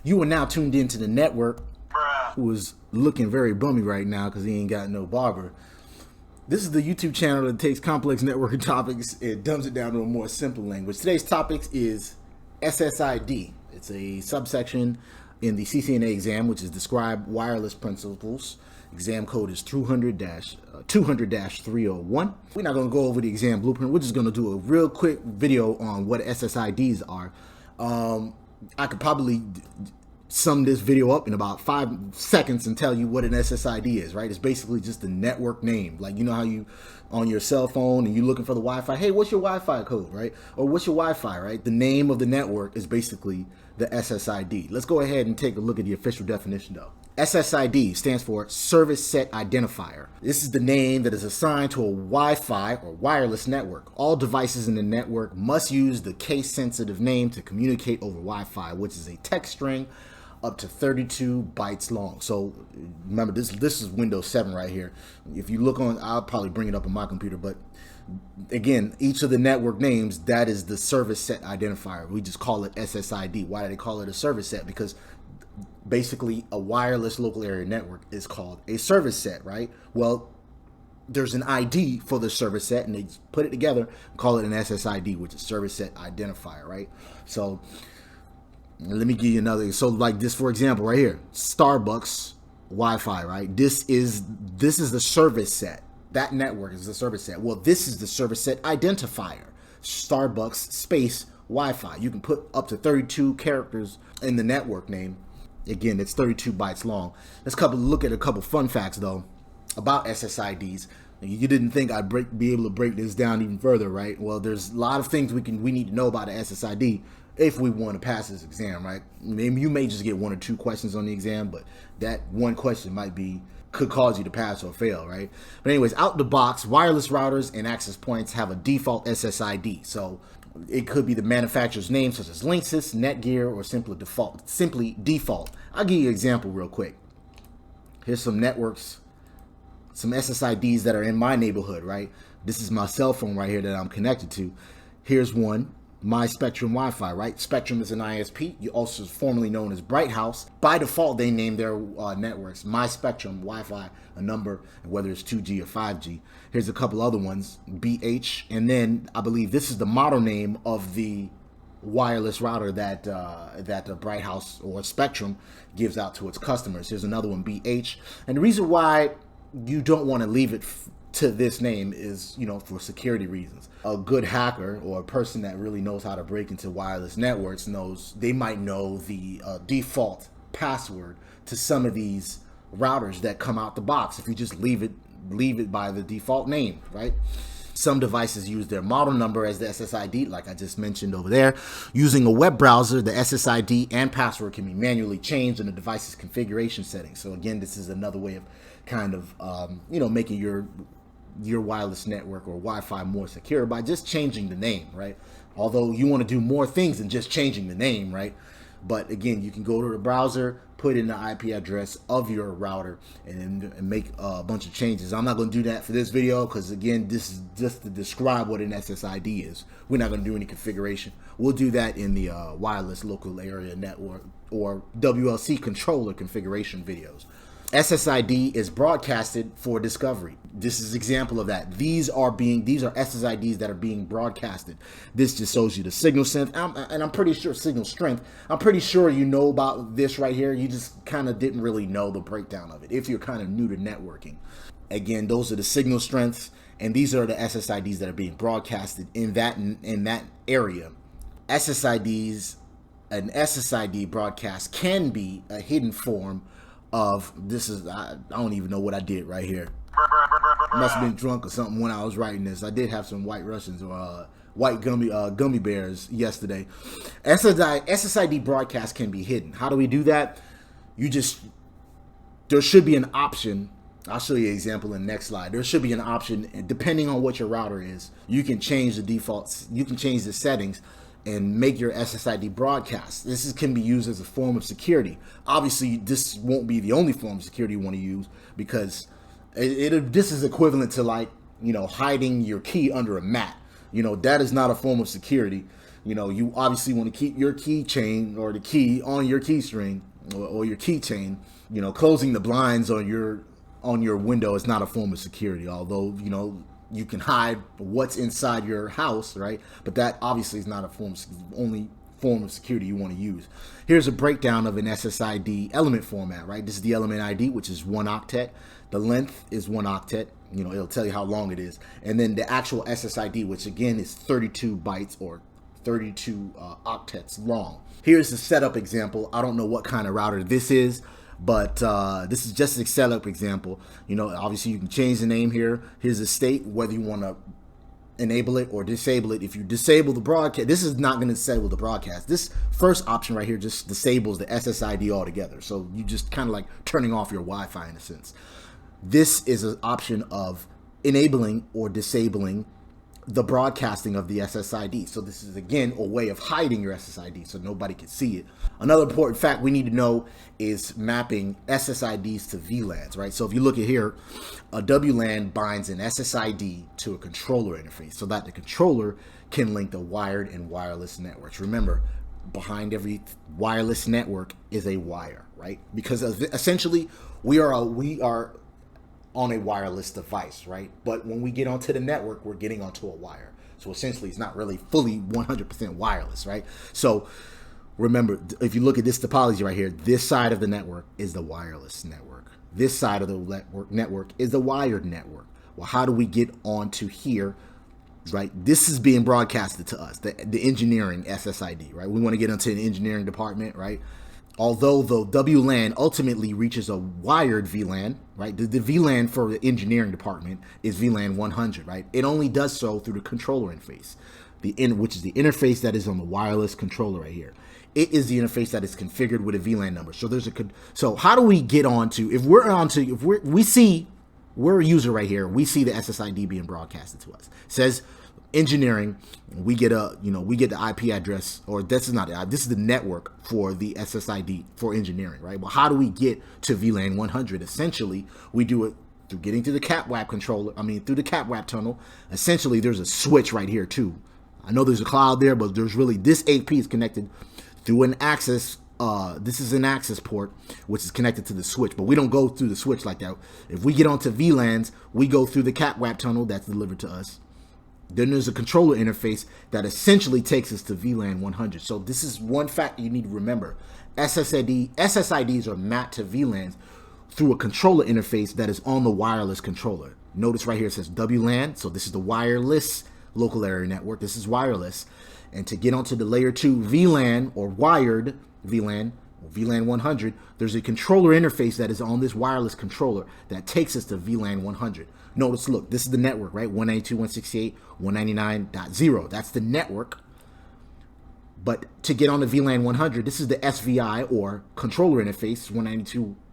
You are now tuned into the network, who is looking very bummy right now because he ain't got no barber. This is the YouTube channel that takes complex networking topics and dumbs it down to a more simple language. Today's topic is SSID. It's a subsection in the CCNA exam, which is Describe Wireless Principles. Exam code is 200-301. We're not going to go over the exam blueprint. We're just going to do a real quick video on what SSIDs are. I could probably sum this video up in about 5 seconds and tell you what an SSID is, right? It's basically just the network name. Like, you know how you on your cell phone and you're looking for the Wi-Fi. Hey, what's your Wi-Fi code, right? Or what's your Wi-Fi, right? The name of the network is basically the SSID. Let's go ahead and take a look at the official definition though. SSID stands for Service Set Identifier. This is the name that is assigned to a Wi-Fi or wireless network. All devices in the network must use the case-sensitive name to communicate over Wi-Fi, which is a text string up to 32 bytes long. So remember, this is Windows 7 right here. If you look on, I'll probably bring it up on my computer, but again, each of the network names, that is the service set identifier. We just call it SSID. Why do they call it a service set? Because basically a wireless local area network is called a service set, right? Well, there's an ID for the service set and they put it together and call it an SSID, which is service set identifier, right? So let me give you another. So like this, for example, right here, Starbucks Wi-Fi, right? This is the service set. That network is the service set. Well, this is the service set identifier. Starbucks space Wi-Fi. You can put up to 32 characters in the network name. Again, it's 32 bytes long. Let's look at a couple fun facts though about SSIDs. You didn't think I'd be able to break this down even further, right? Well, there's a lot of things we need to know about an SSID if we want to pass this exam, right? Maybe you may just get 1 or 2 questions on the exam, but that one question could cause you to pass or fail, right? But anyways, out the box, wireless routers and access points have a default SSID. So it could be the manufacturer's name, such as Linksys, Netgear, or simply default. I'll give you an example real quick. Here's some networks, some SSIDs that are in my neighborhood, right? This is my cell phone right here that I'm connected to. Here's one. My Spectrum Wi-Fi, right? Spectrum is an ISP. You also formerly known as Bright House. By default, they name their networks My Spectrum Wi-Fi, a number, whether it's 2G or 5G. Here's a couple other ones, BH, and then I believe this is the model name of the wireless router that the Bright House or Spectrum gives out to its customers. Here's another one, BH, and the reason why you don't want to leave it to this name is, you know, for security reasons. A good hacker or a person that really knows how to break into wireless networks they might know the default password to some of these routers that come out the box if you just leave it by the default name, right? Some devices use their model number as the SSID, like I just mentioned over there. Using a web browser, the SSID and password can be manually changed in the device's configuration settings. So again, this is another way of kind of making your wireless network or Wi-Fi more secure by just changing the name, right? Although you want to do more things than just changing the name, right? But again, you can go to the browser, put in the IP address of your router and make a bunch of changes. I'm not going to do that for this video because again, this is just to describe what an SSID is. We're not going to do any configuration. We'll do that in the wireless local area network or WLC controller configuration videos. SSID is broadcasted for discovery. This is an example of that. These are SSIDs that are being broadcasted. This just shows you the signal strength, and I'm pretty sure signal strength. I'm pretty sure you know about this right here. You just kind of didn't really know the breakdown of it if you're kind of new to networking. Again, those are the signal strengths, and these are the SSIDs that are being broadcasted in that area. An SSID broadcast can be a hidden form of I don't even know what I did right here. Must have been drunk or something when I was writing this. I did have some White Russians or white gummy bears yesterday. SSID broadcast can be hidden. How do we do that? There should be an option. I'll show you an example in the next slide. There should be an option, and depending on what your router is, you can change the defaults. You can change the settings and make your SSID broadcast. This can be used as a form of security. Obviously, this won't be the only form of security you want to use because this is equivalent to, like, hiding your key under a mat. That is not a form of security. you obviously want to keep your keychain or the key on your key string or your keychain. Closing the blinds on your window is not a form of security, although, you can hide what's inside your house, right? But that obviously is not only form of security you want to use. Here's a breakdown of an SSID element format, right? This is the element ID, which is 1 octet. The length is 1 octet. It'll tell you how long it is. And then the actual SSID, which again is 32 bytes or 32 octets long. Here's the setup example. I don't know what kind of router this is, but this is just a setup example. Obviously you can change the name here. Here's the state, whether you want to enable it or disable it. If you disable the broadcast, this is not going to disable the broadcast. This first option right here just disables the SSID altogether. So you just kind of like turning off your Wi-Fi in a sense. This is an option of enabling or disabling the broadcasting of the SSID. So this is again a way of hiding your SSID so nobody can see it. Another important fact we need to know is mapping SSIDs to VLANs, right? So if you look at here, a WLAN binds an SSID to a controller interface so that the controller can link the wired and wireless networks. Remember, behind every wireless network is a wire, right? Because essentially we are on a wireless device, right? But when we get onto the network, we're getting onto a wire. So essentially, it's not really fully 100% wireless, right? So remember, if you look at this topology right here, this side of the network is the wireless network. This side of the network is the wired network. Well, how do we get onto here, right? This is being broadcasted to us, the engineering SSID, right? We want to get into an engineering department, right? Although the WLAN ultimately reaches a wired VLAN, right? The VLAN for the engineering department is VLAN 100, right? It only does so through the controller interface, which is the interface that is on the wireless controller right here. It is the interface that is configured with a VLAN number. So how do we get onto, we're a user right here, we see the SSID being broadcasted to us. It says engineering, we get the IP address, or this is the network for the SSID for engineering, right? Well, how do we get to VLAN 100? Essentially, we do it through getting to the CAPWAP through the CAPWAP tunnel. Essentially, there's a switch right here too. I know there's a cloud there, but there's really, this AP is connected through an access. This is an access port, which is connected to the switch, but we don't go through the switch like that. If we get onto VLANs, we go through the CAPWAP tunnel that's delivered to us. Then there's a controller interface that essentially takes us to VLAN 100. So this is one fact you need to remember. SSIDs are mapped to VLANs through a controller interface that is on the wireless controller. Notice right here it says WLAN. So this is the wireless local area network. This is wireless. And to get onto the layer 2 VLAN or wired VLAN, or VLAN 100, there's a controller interface that is on this wireless controller that takes us to VLAN 100. Notice, look, this is the network, right? 192.168.199.0. That's the network. But to get on the VLAN 100, this is the SVI or controller interface,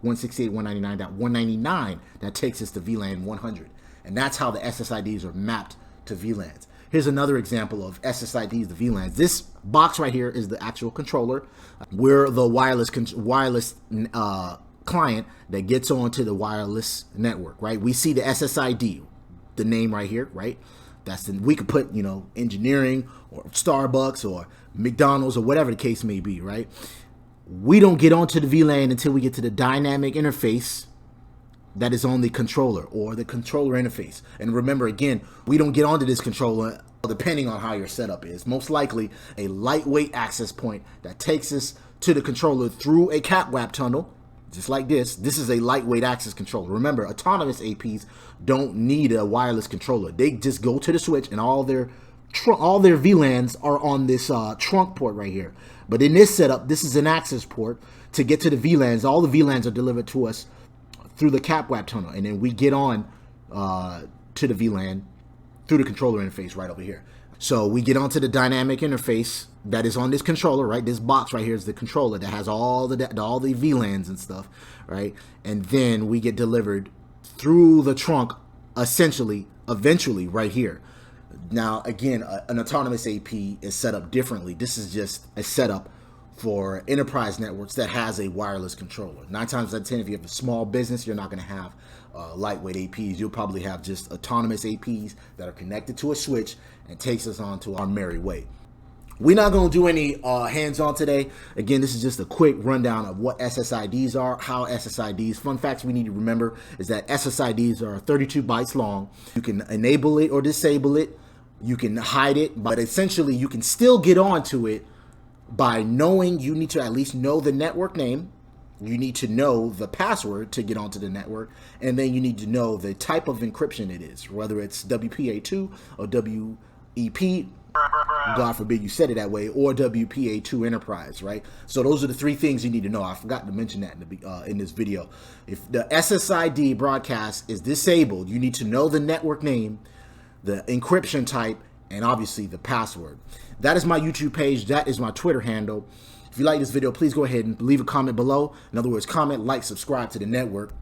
192.168.199.199, that takes us to VLAN 100. And that's how the SSIDs are mapped to VLANs. Here's another example of SSIDs to VLANs. This box right here is the actual controller. We're the wireless client that gets onto the wireless network, right? We see the SSID, the name right here, right? We could put, engineering or Starbucks or McDonald's or whatever the case may be, right? We don't get onto the VLAN until we get to the dynamic interface that is on the controller or the controller interface. And remember, again, we don't get onto this controller depending on how your setup is. Most likely a lightweight access point that takes us to the controller through a CAPWAP tunnel, just like this. This is a lightweight access controller. Remember, autonomous APs don't need a wireless controller. They just go to the switch and all their VLANs are on this trunk port right here. But in this setup, this is an access port to get to the VLANs. All the VLANs are delivered to us through the CAPWAP tunnel, and then we get on to the VLAN through the controller interface right over here. So we get onto the dynamic interface that is on this controller, right? This box right here is the controller that has all the VLANs and stuff, right? And then we get delivered through the trunk, eventually right here. Now, again, an autonomous AP is set up differently. This is just a setup for enterprise networks that has a wireless controller. 9 times out of 10, if you have a small business, you're not going to have lightweight APs. You'll probably have just autonomous APs that are connected to a switch and takes us on to our merry way. We're not going to do any hands-on today. Again, this is just a quick rundown of what SSIDs are, how SSIDs, fun facts we need to remember is that SSIDs are 32 bytes long. You can enable it or disable it. You can hide it, but essentially you can still get onto it by knowing, you need to at least know the network name. You need to know the password to get onto the network, and then you need to know the type of encryption it is, whether it's WPA2 or WEP, God forbid you said it that way, or WPA2 Enterprise, right? So those are the three things you need to know. I forgot to mention that in this video. If the SSID broadcast is disabled, you need to know the network name, the encryption type, and obviously the password. That is my YouTube page. That is my Twitter handle. If you like this video, please go ahead and leave a comment below. In other words, comment, like, subscribe to the network.